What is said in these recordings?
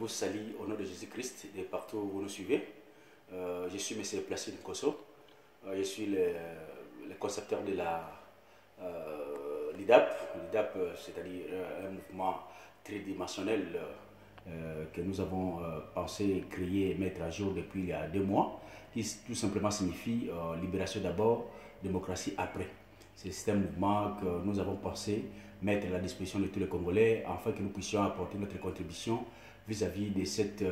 vous salue au nom de Jésus-Christ et partout où vous nous suivez. Je suis M. Placide Nkosso. Je suis le concepteur de la l'IDAP. L'IDAP, c'est-à-dire un mouvement tridimensionnel que nous avons pensé créer et mettre à jour depuis il y a 2 mois, qui tout simplement signifie libération d'abord, démocratie après. C'est un mouvement que nous avons pensé mettre à la disposition de tous les Congolais afin que nous puissions apporter notre contribution vis-à-vis de cette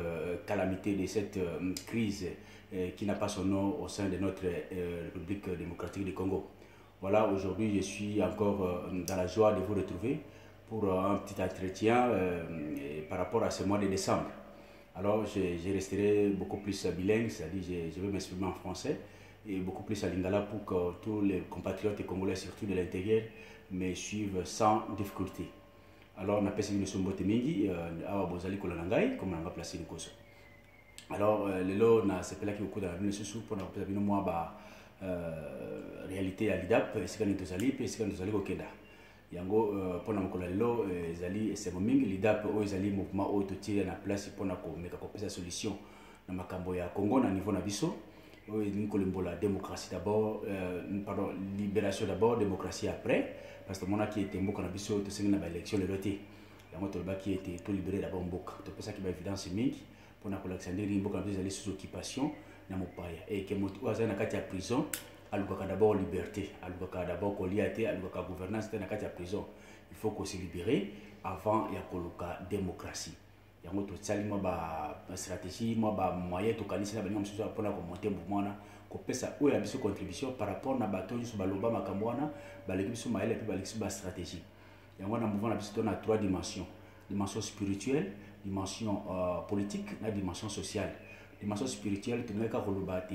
calamité, de cette crise qui n'a pas son nom au sein de notre République démocratique du Congo. Voilà, aujourd'hui je suis encore dans la joie de vous retrouver pour un petit entretien par rapport à ce mois de décembre. Alors je resterai beaucoup plus bilingue, c'est-à-dire je vais m'exprimer en français et beaucoup plus à lingala pour que tous les compatriotes congolais, surtout de l'intérieur, me suivent sans difficulté. Alors on appelle ça une sombote mingi, awa bozali kolanangai, comme on va placer une cause. Alors lelo na sepela ki okuda na susu pour na kopesa bino mwa ba réalité ya lidap esika ni tozali pe esika tozali kokenda. Yango pour na mokolo lelo ezali esemo mingi lidap o ezali mouvement o totie na place pour na ko meka kopesa solution na makambo ya Congo na niveau na biso. La démocratie d'abord, pardon, libération d'abord, démocratie après, parce que mon qui était beaucoup dans biso, tout ce qui élection le loté, la moto qui était tout libéré d'abord beaucoup, tout ça qui va évidence mingi pour na Alexandre Rimbo quand ils allaient sous occupation na mopaya et que moto aza na kati ya prison, alukaka d'abord liberté, alukaka d'abord koliate, alukaka gouvernance na kati ya prison, il faut qu'on se libérer avant ya koluka démocratie. Yango to tsali mo ba stratégie mo ba moyen to kanisa na bango msusu apona ko monter mouvement na ko pesa oyo biso contribution par rapport na bato nyo ba loba makambo wana ba leki biso maele pe ba leki ba stratégie. Yango na mouvement na biso to na 3 dimensions: dimension spirituelle, dimension politique, na dimension sociale. Dimension spirituelle to ngaka ko loba te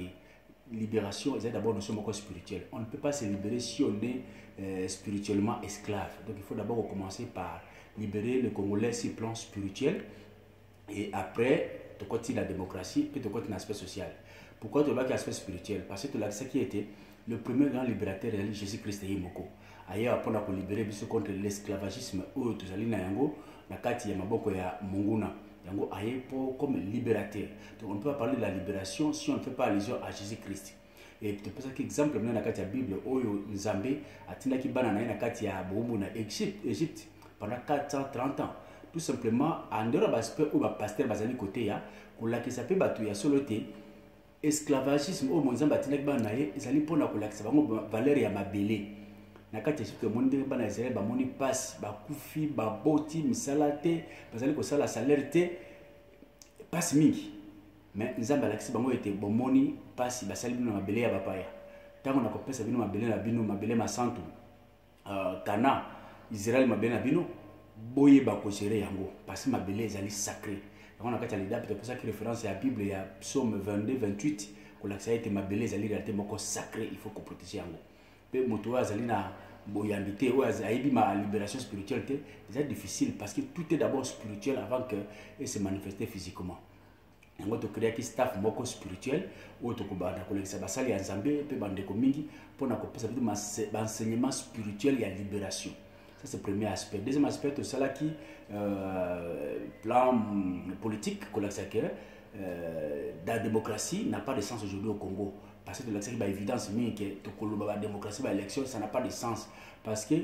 libération est d'abord notion moko spirituelle. On ne peut pas se libérer si on est spirituellement esclave. Donc il faut d'abord commencer par libérer le Congolais sur le plan spirituel. Et après, tu continues la démocratie, puis tu continues l'aspect social. Pourquoi tu vas l'aspect spirituel? Parce que tu as ce qui était le premier grand libérateur, Jésus-Christ et Moko. Ailleurs, pour nous libérer contre l'esclavagisme, où tu as na yango, na kati ya maboko ya munguna. Yango aye pour comme libérateur. Donc on ne peut pas parler de la libération si on ne fait pas allusion à Jésus-Christ. Et tu peux dire qu'exemple, dans la Bible, Oyo Nzambe, atina ki bana na kati ya Boumou na Égypte pendant 430 ans. Tout simplement, en dehors de l'aspect où le pasteur bazali côté ya, pour la qui s'appelle batu ya soloté, esclavagisme au monzamba atina ki bana ye, ezali pona ko la qui s'appelle valeur ya mabele. Na kati ya que monde bana Israël ba moni passe, ba kufi, ba boti, misalate, bazali ko sala salaire te, passe mingi. Mais nzamba la qui bango était bon moni passe, ba sali bino mabele ya bapaya. Tango na ko pesa bino mabele na bino mabele masantu. Kana Israël mabele na bino boye ba ko gérer yango parce que mabele ezali sacré. On a kati lidap pour ça que référence à la Bible il y a Psaume 22-28 que la été mabele ezali réalité moko sacré, il faut qu'on protéger yango. Pe moto azali na boyambité ou azaibi ma libération spirituelle c'est difficile parce que tout est d'abord spirituel avant que et se manifester physiquement. Yango to créer qui staff moko spirituel ou to kobanda ko lekisa basali ya Nzambe pe bandeko mingi pour na ko pesa bitu enseignement spirituel ya libération. Ça c'est le premier aspect. Deuxième aspect, tout ça là qui plan politique, la démocratie n'a pas de sens aujourd'hui au Congo. Parce que c'est évidence que la démocratie, l'élection, ça n'a pas de sens. Parce que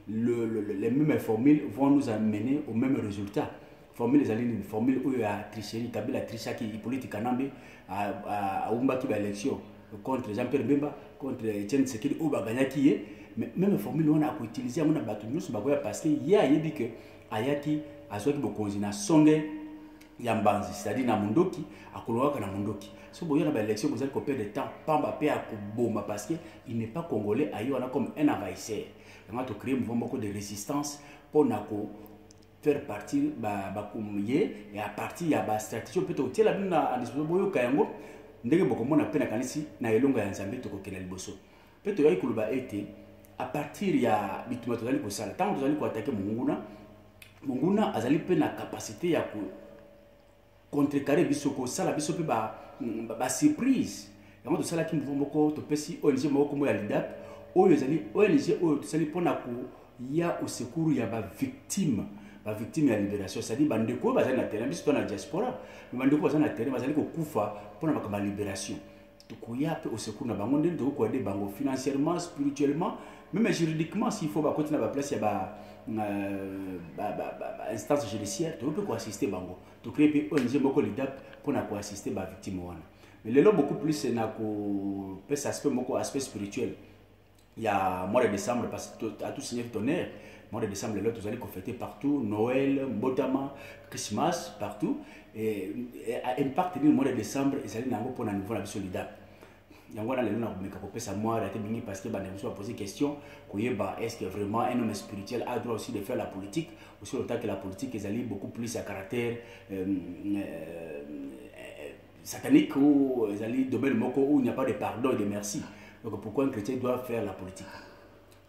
les mêmes formules vont nous amener au même résultat. Formule les une formule où il y a tricherie, Kabila tricha qui est politique à Oumba qui va élection contre Jean-Pierre Bemba, contre Etienne Tshisekedi ou Baganya qui est. Mais même formule on a utilisé on a battu nous parce que il y a dit que ayaki azoki bokonzina songe yambanzi c'est-à-dire na mundoki akolowaka na mundoki so boyo na ba élection vous allez perdre de temps pamba pe akoboma parce que il n'est pas congolais ayo on a comme un envahisseur. On a to créer mouvement beaucoup de résistance pour nako faire partir ba komuye et à partir ya ba stratégie peut être la bina en disposition boyo kayango ndenge bokomona pe na kanisi na elonga ya Nzambe to kokela liboso peut être yai kuluba été à partir ya bituma tozali ko sala tant tozali ko attaquer munguna azali pe na capacité ya ko contrecarrer biso ko sala biso pe ba surprise yango to sala ki mouvement moko to pesi ONG moko mo ya lidap oyo ezali ONG oyo to sali pona ko ya au secours ya ba victime ba victime ya libération, c'est-à-dire bandeko bazali na terrain biso na diaspora, mais bandeko bazali na terrain bazali ko kufa pour na ba libération. Tokoya pe au secours na bango ndenge toko aider bango financièrement, spirituellement, même juridiquement s'il faut ba continuer ba place ya ba instance judiciaire, tu peux assister bango. Tu crées puis ONG moko lidap pour na assister ba victime wana. Mais le lot beaucoup plus c'est na ko peut aspect moko aspect spirituel. Il y a mois de décembre parce que à tout signer tonnerre. Mois de décembre, là, vous allez fêter partout, Noël, Mbotama, Christmas, partout. Et impact du mois de décembre, ils allaient pour un niveau solidaire. Il y a un élément qui ça moi parce que vous avez posé question est-ce que vraiment un homme spirituel a le droit aussi de faire la politique, aussi le temps que la politique est beaucoup plus à caractère satanique ou domaine où il n'y a pas de pardon et de merci. Donc pourquoi un chrétien doit faire la politique?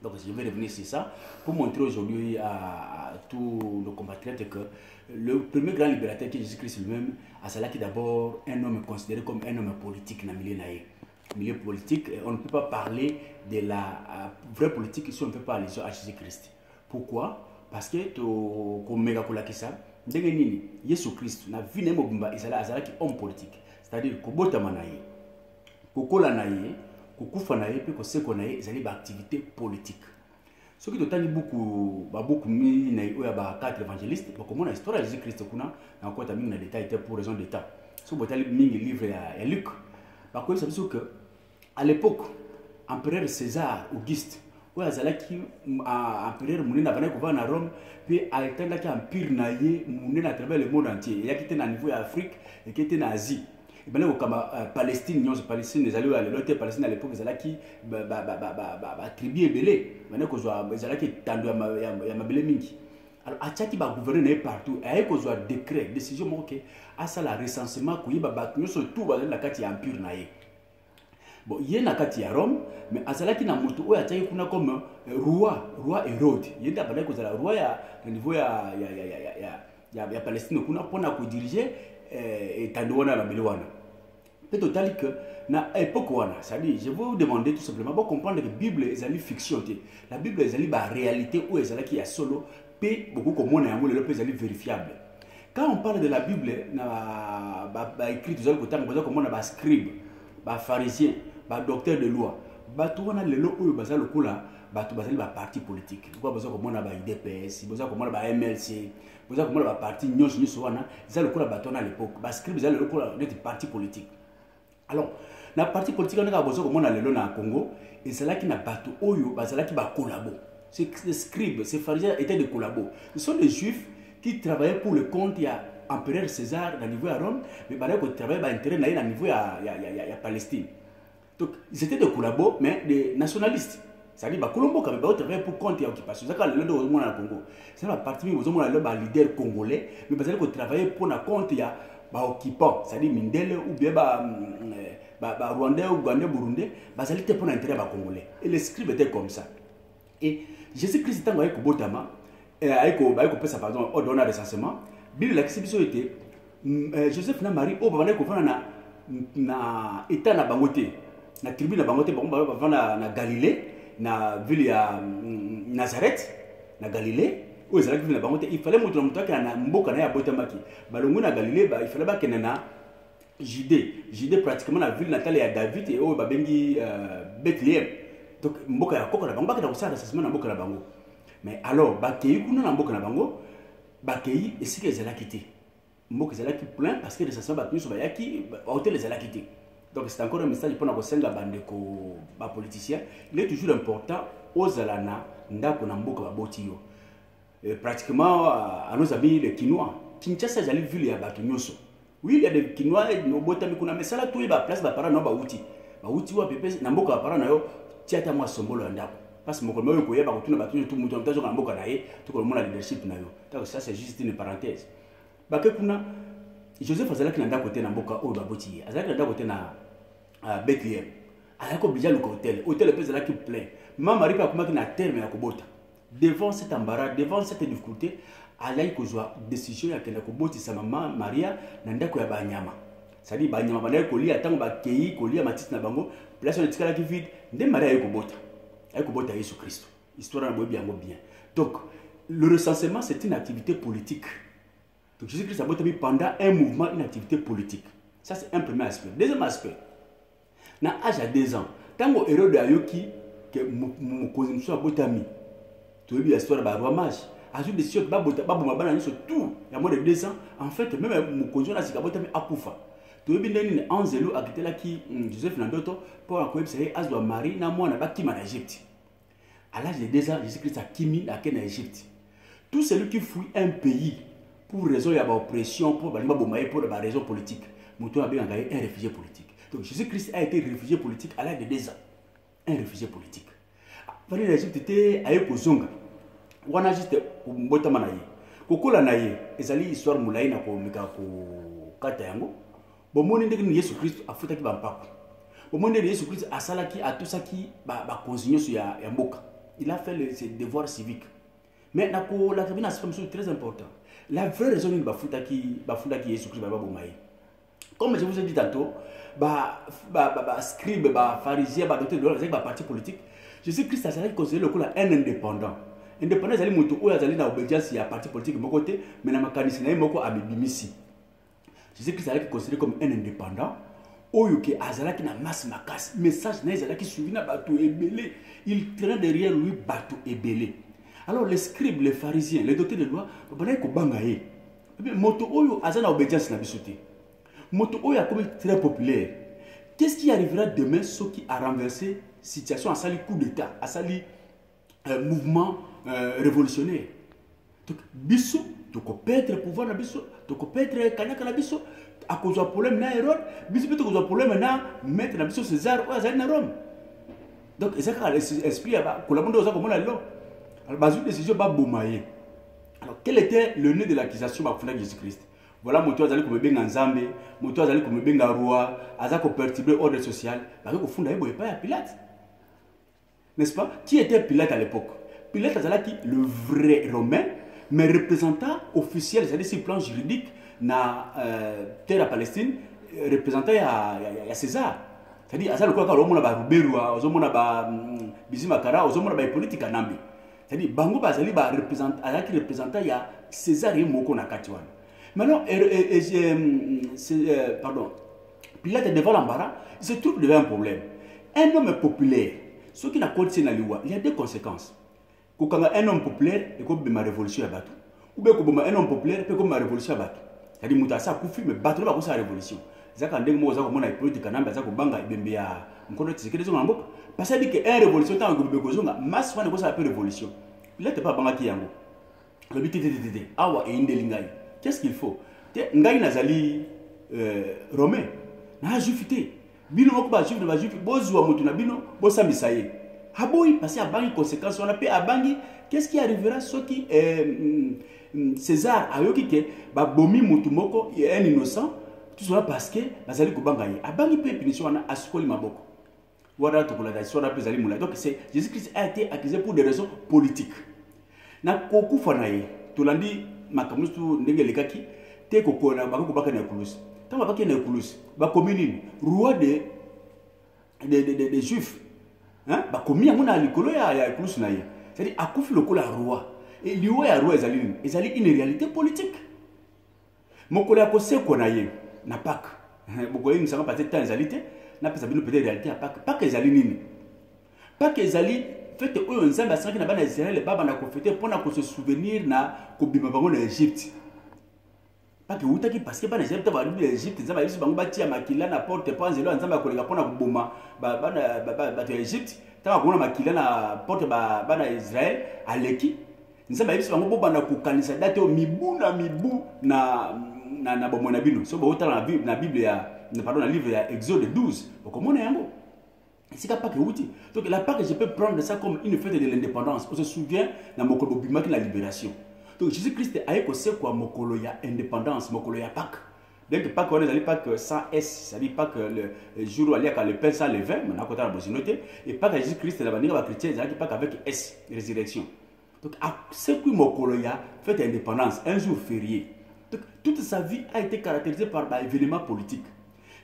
Donc je vais revenir sur ça pour montrer aujourd'hui à tous nos compatriotes que le premier grand libérateur qui est Jésus-Christ lui-même, c'est là qui d'abord un homme considéré comme un homme politique dans le milieu politique. On ne peut pas parler de la vraie politique si on ne peut pas aller à Jésus-Christ. Pourquoi? Parce que comme méga kolakisa, Jésus-Christ na vie nemobimba ezala qui homme politique. C'est-à-dire que botama na ye, kokola na ye, kukufa na ye pe ko seko na ye ezali ba activité politique. Ce qui totali beaucoup mis na yo ya ba quatre évangélistes ba komona histoire de Jésus-Christ kuna na ko ta mingi na détail pour raison d'état. So botali mingi livre ya Luc. Ba ko sabiso que à l'époque empereur César Auguste ou azalaki empereur munena bana ko va na Rome puis a étendaki empire na ye munena à travers le monde entier. Il y a quitté na niveau ya Afrique et qui était na Asie. Ben là, comme Palestine, nous Palestine, les alliés à l'autre Palestine à l'époque, ils allaient qui tribu et belé. Maintenant que ils allaient qui tendu à ma belé mingi. Alors à chaque va gouverner partout. Et que soit décret, décision ok. À ça la recensement que bah nous surtout va la carte empire naïe. Bon, il y a na carte à Rome, mais à ça qui na moto ou à chaque kuna comme roi Hérode. Il y a d'abord que ça roi à niveau ya Palestine kuna pour na diriger et tandoana la belwana. C'est total que na époque c'est-à-dire je vais vous demander tout simplement pour comprendre que la Bible est une fiction. La Bible est une réalité où elle qui est solo et beaucoup comme on est vérifiable. Quand on parle de la Bible, na écrit tout ça comme on a scribe, pharisien, docteur de loi, tout on a le lot où bazal lokola, tout bazal parti politique. Pourquoi besoin comme on a IDPS, besoin comme on a MLC, besoin comme on a parti nyos wana, ça lokola baton à l'époque, scribe ça lokola notre parti politique. Alors, la partie politique, on a besoin comme on a le na Congo, et c'est là qui n'a pas tout oyo, c'est là qui va collaborer. Ces scribes, ces pharisiens étaient des collabos. Ce sont des juifs qui travaillaient pour le compte, il y a empereur César dans le niveau à Rome, mais ils travaillaient pour l'intérêt dans le niveau à Palestine. Donc, ils étaient des collabos, mais des nationalistes. C'est-à-dire que Colombo, quand même, ils travaillaient pour compte et occupation. C'est quand le monde dans le Congo. C'est la partie où ils ont le leader congolais, mais ils travaillaient pour le compte et occupant, c'est-à-dire Mindele ou bien Rwandais, Ougandais, Burundais, ils étaient pour l'intérêt congolais. Et les scribes étaient comme ça. Et Jésus-Christ était avec Botama, avec sa pardon, au donner recensement, Bible l'exception était Joseph na Marie, au Bavana Kovana na état na Bangote, na tribu na Bangote, na Galilée, na ville à Nazareth, na Galilée. Il fallait montrer que mboka na ya botamaki balongo na Galilée il fallait que na Judée pratiquement la ville natale ya David et au babengi Bethléem. Donc mboka ya koko na bango ba ka ça assessment na mboka na bango. Mais alors bakei kuna na mboka na bango bakei esi que zela quitté mboka zela qui plein parce que les assessments ba nyuso ba yaki hôtel zela quitté. Donc c'est encore un message pour na ko senga bandeko ba politicien. Il est toujours important aux alana ndako na mboka ba botiyo. Pratiquement à nos amis les Quinois. Kinshasa est une ville ya bato nyoso. Oui, il y a des Quinois et nos botami kuna mais ça là tout est ba place ba para no ba uti. Ba uti wa pepe na mboka ba para na yo tiata moi sombolo ndako. Parce que moko moyo ko yeba ko tuna bato tout muto mtazo na mboka na ye to ko mona leadership na yo. Donc ça c'est juste une parenthèse. Ba ke kuna Joseph azala ki na ndako te na mboka o ba boti. Azala ki na ndako te na Bethlehem. Ayako bija le hôtel. Hôtel pe zala ki plein. Maman Marie pa kuma ki na terme ya ko bota. Devant cet embarras, devant cette difficulté, il y a une décision qui a sa maman Maria nandako ya banyama. C'est-à-dire banyama bana ko li atango ba kei ko li matiti na bango, place on etikala ki vide, nde Maria yeko bota. Yeko bota Yesu Christ. Histoire na boyebi yango bien. Donc, le recensement, c'est une activité politique. Donc Jésus-Christ a mis pendant un mouvement, une activité politique. Ça, c'est un premier aspect. Deuxième aspect, dans l'âge à 2 ans, quand on héros de Ayoki, que mon cousin soit botami, tu as vu l'histoire de la roi mage, ajoute des choses, tout, il y a moins de 2 ans, en fait, même mon cousin a dit botami à Koufa. Tu as vu une anzelo à côté là qui, Joseph Nandoto, pour accueillir ses Aswa Marie, n'a moi, n'a pas qui m'a en Égypte. À l'âge de 2 ans, Jésus-Christ a Kimi, à Ken en Égypte. Tout celui qui fuit un pays pour raison de l'oppression, pour des raisons politiques, Moutou a bien un réfugié politique. Donc Jésus-Christ a été réfugié politique à l'âge de 2 ans. Un réfugié politique. Quand l'Égypte était à Ekozonga, on a juste Mbotama Naye. Kokola Naye, ezali histoire moulaï na ko mika ko kata yango. Bon mon ndenge ni Yesu Christ a fouta ki ba mpako. Bon mon ndenge Yesu Christ a salaki a tout ça qui ba continuer sur ya mboka. Il a fait ses devoirs civiques. Mais la cabine c'est très important. La vraie raison de Bafuta qui Jésus Christ comme je vous ai dit tantôt, scribe, pharisien, docteur de loi, avec parti politique, Jésus-Christ a considéré le coup un indépendant. Indépendant, c'est un ou une obédience à parti politique de mon côté, mais dans ma mécanisme, il y a Bimisi. Jésus-Christ a considéré comme un indépendant. Oyuke Azalaki na masse makas, message n'a qui suivi na bateau ébélé. Il traîne derrière lui bateau ébélé. Alors les scribes, les pharisiens, les docteurs de loi, ils ont bangaye. Moto Oyo Azana obédience na bisoté. Moto Oyo a comme très populaire. Qu'est-ce qui arrivera demain ce qui a renversé la situation, à sali coup d'état, à sali mouvement révolutionnaire. Donc biso, tu peux perdre le pouvoir na biso, tu peux perdre Kanyaka na biso. À cause du problème na Hérode, biso peut cause du problème na maître na biso César ou Azali na Rome. Donc c'est ça l'esprit a collaboré aux comme là. Alors, une décision va bomayer. Alors, quel était le nœud de l'accusation de Jésus-Christ? Voilà, mon toit allait comme bien en Zambé, mon toit allait comme bien en roi, azako perturber l'ordre social, parce qu'au fond, il n'y a pas Pilate. N'est-ce pas? Qui était Pilate à l'époque? Pilate était le vrai Romain, mais représentant officiel, c'est-à-dire sur le plan juridique, na terre à Palestine, représentant à César. C'est-à-dire, à quoi on a Ruberua, on a Bizimakara, on a politique à Nambi. C'est-à-dire, Bango Bazali représentant César et Moko Nakatiwan. Maintenant, pardon, Pilate est devant l'embarras, il se trouve devant un problème. Un homme populaire, ce qui n'a pas de loi, il y a 2 conséquences. Quand un homme populaire, il y a une révolution à battre. Ou bien quand un homme populaire, il y a une révolution à battre. C'est-à-dire, il y a une battre la révolution. C'est-à-dire, il y a une politique à Namba, il y a une parce que une révolution, tant que vous avez masse de une révolution. Il n'est pas banque yango. Le but est awa et indelingai. Qu'est-ce qu'il faut? Ngai nazali romain. Na jufité. Bino moko ba juif na ba juif bozwa mutu na bino bosa misaye. Haboyi passer à bangi conséquence on a payé à bangi. Qu'est-ce qui arrivera ceux qui César ayoki ke ba bomi mutu moko est un innocent tout cela parce que bazali ko bangaye. A bangi pe punition wana asukoli maboko. Donc Jésus-Christ a été accusé pour des raisons politiques. Na koku fanaye, to landi makamusu ndenge lekaki, te koko na bako baka na kulus. Tant baka na kulus, ba komini roi des juifs. Hein? Ba komi amuna likolo ya kulus na ye. C'est-à-dire akufi lokola roi. Et liwa ya roi ezali une réalité politique. Mokolo ya koseko na ye na Pâques. Beaucoup de gens passent temps ezalité. Na pesa bino peut-être réalité pas que ezali nini pas que ezali fait oyo nzambe asaki na bana Israël baba na kofete pour na ko se souvenir na ko bima bango na Égypte pas que utaki parce que bana Égypte ba libi Égypte nzambe biso bango batia makila na porte pour nzelo nzambe akolenga pona kuboma bana to Égypte ta ko na makila na porte bana Israël aleki nzambe biso bango bobana ko kanisa date mibu na bomona bino so ba utala na Bible ya pardon, le livre Exode 12. Comment on est en haut? C'est pas que outil. Donc la Pâque, je peux prendre ça comme une fête de l'indépendance. On se souvient dans Mokolo Bimaki la libération. Donc Jésus-Christ a écossé quoi Mokolo ya indépendance, Mokolo ya Pâque. Donc Pâque, on est Pâque sans S, ça dit pas que le jour où il y a le pain sans le vin, mais on a côté la bosinoté. Et Pâque Jésus-Christ, la bannière chrétienne, c'est Pâque avec S, résurrection. Donc ce que Mokolo ya fête indépendance, un jour férié. Donc toute sa vie a été caractérisée par des événements politiques.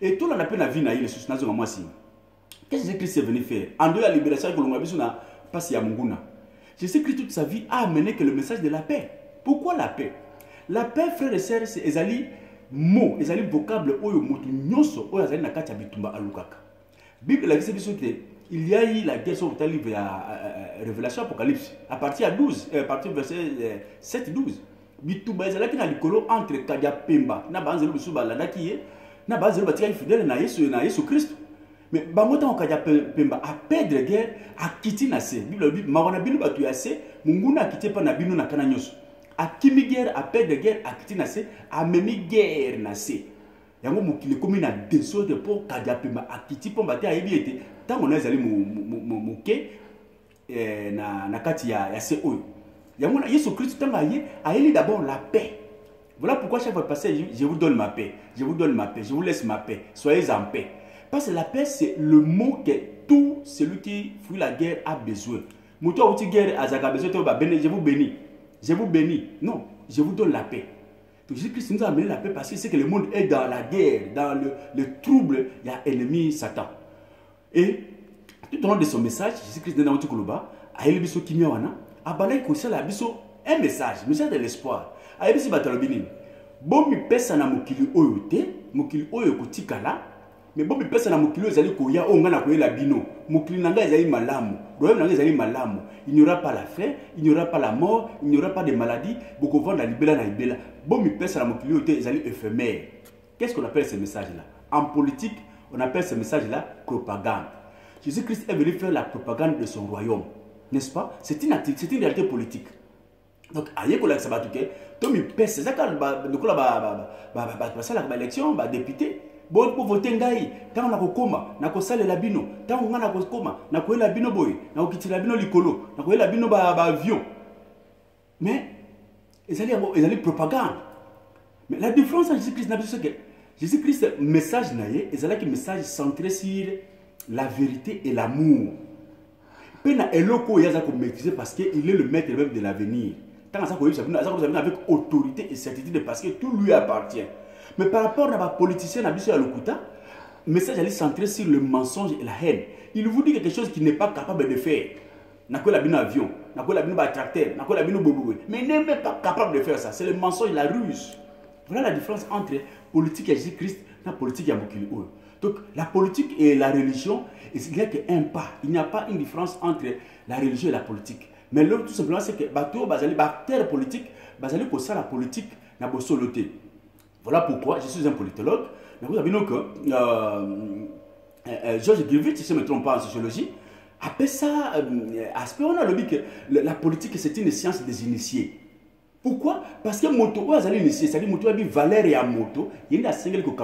Et tout le monde a la vie na ile sous nazo moi si. Qu'est-ce que Jésus-Christ est venu faire? En dehors de la libération que l'on a vu sur la passe ya munguna. Jésus-Christ toute sa vie a amené que le message de la paix. Pourquoi la paix? La paix, frères et sœurs, c'est ezali mot, ezali vocable oyo mutu nyonso oyo ezali na kati ya bitumba alukaka. Bible la biso que il y a eu la guerre sur le livre de Révélation Apocalypse à partir de 12, à partir du verset 7-12. Bitumba ezalaki na likolo entre Kadia Pemba na banzelo biso balandaki ye na banzelo batika fidèle na Yesu Christ. Mais bamota on Kadia Pemba a perdre guerre a kiti na se. Bible dit marona bino batu ya se munguna kiti pa na bino na kana nyoso. A kimi guerre a perdre guerre a kiti na se a memi guerre na se. Yango mukile komi na désordre pour Kadia Pemba a kiti pomba te ayebi ete tango na ezali muke na kati ya se oyo. Jésus Christ a élu d'abord la paix. Voilà pourquoi chaque fois passé, je vous donne ma paix, je vous donne ma paix, je vous laisse ma paix, soyez en paix. Parce que la paix, c'est le mot que tout celui qui fuit la guerre a besoin. Mouto outi guerre a besoin, je vous bénis, je vous bénis. Non, je vous donne la paix. Donc Jésus-Christ nous a amené la paix parce que c'est que le monde est dans la guerre, dans le trouble, il y a ennemi Satan. Et tout au long de son message, Jésus-Christ a élu biso kimia abana ikosala biso un message de l'espoir. Ayebisi batalobini. Bon mi pesa na mokili oyo te, mokili oyo kotikala, mais bon mi pesa na mokili ezali koya onga na koyela bino. Mokili nanga ezali malamu, royaume nanga ezali malamu. Il n'y aura pas la faim, il n'y aura pas la mort, il n'y aura pas de maladie, beaucoup vont na libela na libela. Bon mi pesa na mokili oyo te ezali éphémère. Qu'est-ce qu'on appelle ces messages là? En politique, on appelle ces messages là propagande. Jésus-Christ est venu faire la propagande de son royaume. N'est-ce pas? C'est une réalité politique. Donc, aïe, que ça va tout que, Tommy pèse, c'est ça quand la élection, député, bon pour voter ngai, tant on a koma, na ko sale la bino, tant on a koma, na ko la bino boy, na ko kitila bino likolo, na ko la bino avion. Mais ils allaient propagande. Mais la différence entre Jésus-Christ c'est que Jésus-Christ message naïe, ils allaient que message centré sur la vérité et l'amour. Pena eloko yaza ko maîtriser parce que il est le maître même de l'avenir. Tant ça ko yebisa avec autorité et certitude parce que tout lui appartient. Mais par rapport à la politicien na biso ya lokuta, message ali centré sur le mensonge et la haine. Il vous dit quelque chose qu'il n'est pas capable de faire. Na ko la bino avion, na ko la bino tracteur, na ko la bino bobowe. Mais il n'est même pas capable de faire ça, c'est le mensonge, la ruse. Voilà la différence entre politique et Jésus-Christ et la politique ya mokili oyo. Donc la politique et la religion, il n'y a qu'un pas. Il n'y a pas une différence entre la religion et la politique. Mais l'autre, tout simplement, c'est que bateau, terre politique, la politique n'a pas soloté. Voilà pourquoi je suis un politologue. Vous savez que Georges Griffith, si je ne me trompe pas en sociologie, après ça, aspect, on a dit que la politique, c'est une science des initiés. Pourquoi? Parce que moto, initié, c'est-à-dire moto a dit valeur et à moto, il y a un single qui est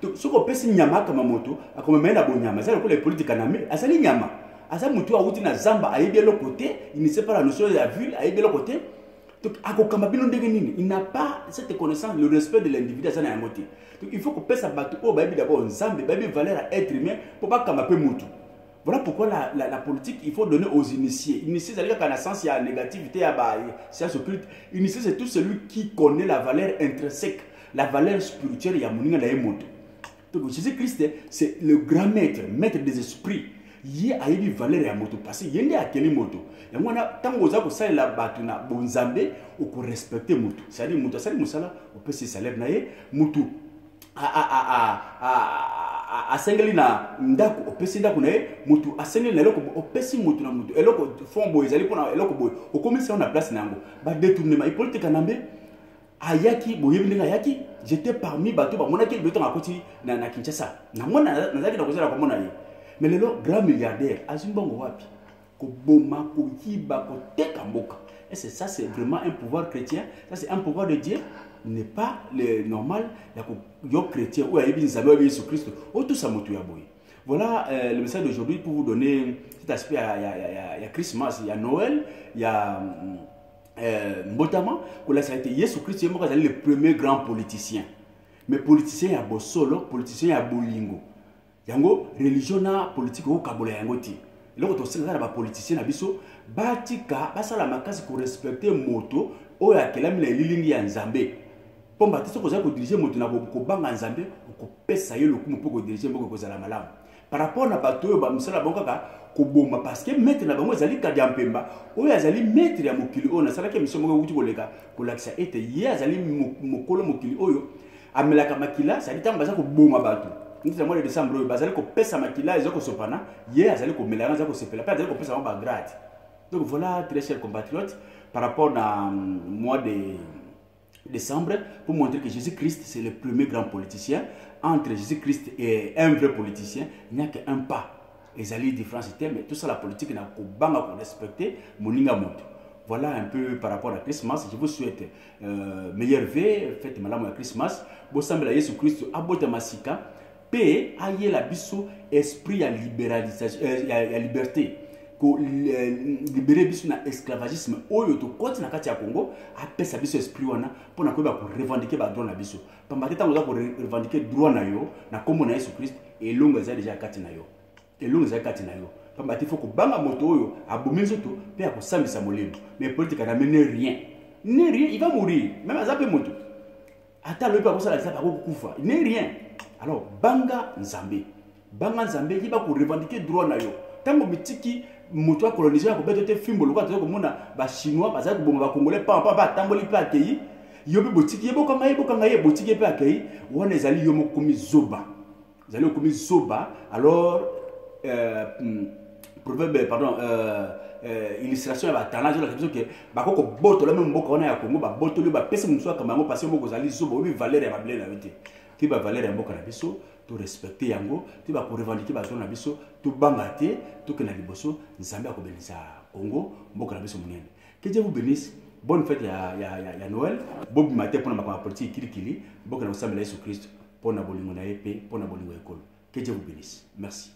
donc, ce qu'on peut se nyama comme moto, comme même la bonne nyama, c'est le politique anamé, à sa nyama. À sa moto, à outil na zamba, à bien l'autre côté, il ne sait pas la notion de la ville, à bien l'autre côté. Donc, à Kokamabino Degenini, il n'a pas cette connaissance, le respect de l'individu à sa moto. Donc, il faut qu'on pèse à bateau, oh, baby d'abord, un zamba, baby valeur à être humain, pour pas qu'on m'appelle moto. Voilà pourquoi la politique, il faut donner aux initiés. Initiés, c'est-à-dire qu'en sens, il y a la négativité, il y a la science occulte. Initié, c'est tout celui qui connaît la valeur intrinsèque, la valeur spirituelle, il y a mon moto. Donc Jésus-Christ, c'est le grand maître, maître des esprits. Il y a une valeur à moto. Parce qu'il y a quelle moto. Et moi, tant que vous avez la batuna, bon zambé, ou pour respecter moto. C'est-à-dire, moto, c'est ça, on peut se salaire naïe, moto. A sengeli na ndako opesi ndako na ye mutu a sengeli na eloko opesi mutu na mutu eloko fond boy ezali pona eloko boy okomisi on na place nango ba détournement politique kanambe ayaki boyebi ndenge ayaki j'étais parmi bato ba monaki beto na koti na Kinshasa na mona nazaki na kozela ko mona ye mais lelo grand milliardaire azimbongo wapi ko boma ko yiba ko teka mboka et c'est ça, c'est vraiment un pouvoir chrétien, ça c'est un pouvoir de Dieu. N'est pas le normal, il y a chrétien ou il y a Jésus Christ, ou tout ça. Voilà le message d'aujourd'hui pour vous donner cet aspect. Il y a Christmas, il y a Noël, il y a notamment que ça a été Jésus Christ, c'est le premier grand politicien. Mais politicien, il y a Bosolo, politicien, il y a Bolingo. Il y a une religion politique au Kabola Yangoti. Là, quand on sait que les politiciens, batika, basa la makasi pour respecter moto, ou ya kelami la lilingi ya Nzambe. pomba te soki ozali kodirige moto na kobanga nzambe okopesa ye lokumu mpo kodirige mboka kozala malamu par rapport na bato oyo bamisala bango kaka koboma parce que maître na bango ezali kadi ya mpemba oyo azali maître ya mokili oyo nasalaki émission moko euti koleka kolakisa ete ye azali mokolo mokili oyo amelaka makila zali ntango baza koboma bato nti na mois de décembre oyo bazali kopesa makila ezali kosopana ye azali komelaka azali kosepela mpe azali kopesa bango bagrade. Donc voilà, très chers compatriotes, par rapport à mois de décembre, pour montrer que Jésus-Christ, c'est le premier grand politicien. Entre Jésus-Christ et un vrai politicien, il n'y a qu'un pas. Les alliés différents, mais tout ça, la politique, n'a pas respecté Moninga Moto. Voilà un peu par rapport à Christmas. Je vous souhaite meilleure vie, faites madame à Christmas. Vous semblez à Jésus-Christ, abote masika, paix, aïe la biso, esprit à libéralisation, à liberté. Ko libérer biso na esclavagisme oyo to koti na kati ya Congo apesa biso esprit wana pona ko ba ko revendiquer ba droit na biso pamba ke tango za ko revendiquer droit na yo na kombo na Yesu Christ elongo za déjà kati na yo elongo za kati na yo pamba te faut ko banga moto oyo abominzo to pe ya ko sambisa molemo mais politique na mene rien il va mourir même azape moto ata le pa ko sala za ba ko kufa n'est rien alors banga nzambe yi ba ko revendiquer droit na yo tango mitiki moto colonisé ko beto te fimbo lokwa to ko mona ba chinois ba za ko bomba ba congolais pa tamboli pa akei yo be botiki yeboka ngaye botiki pe akei wona ezali yo mokomi zoba ezali komi zoba alors proverbe pardon illustration ba talent la question que ba ko boto la même mboka wana ya Congo ba boto le ba pesa muso akamango parce que moko zali zoba obi valeur ya ba blé na vite ki ba valeur ya mboka na biso to respecter yango tu vas pour revendiquer bazo na biso to bangate to que na liboso nzambe akobelisa Congo mboka na biso munene. Que Dieu vous bénisse, bonne fête ya Noël bob matin pour na makama politique kilikili mboka na usambela Yesu Christ pour na bolingo na épée pour na bolingo ekolo. Que Dieu vous bénisse, merci.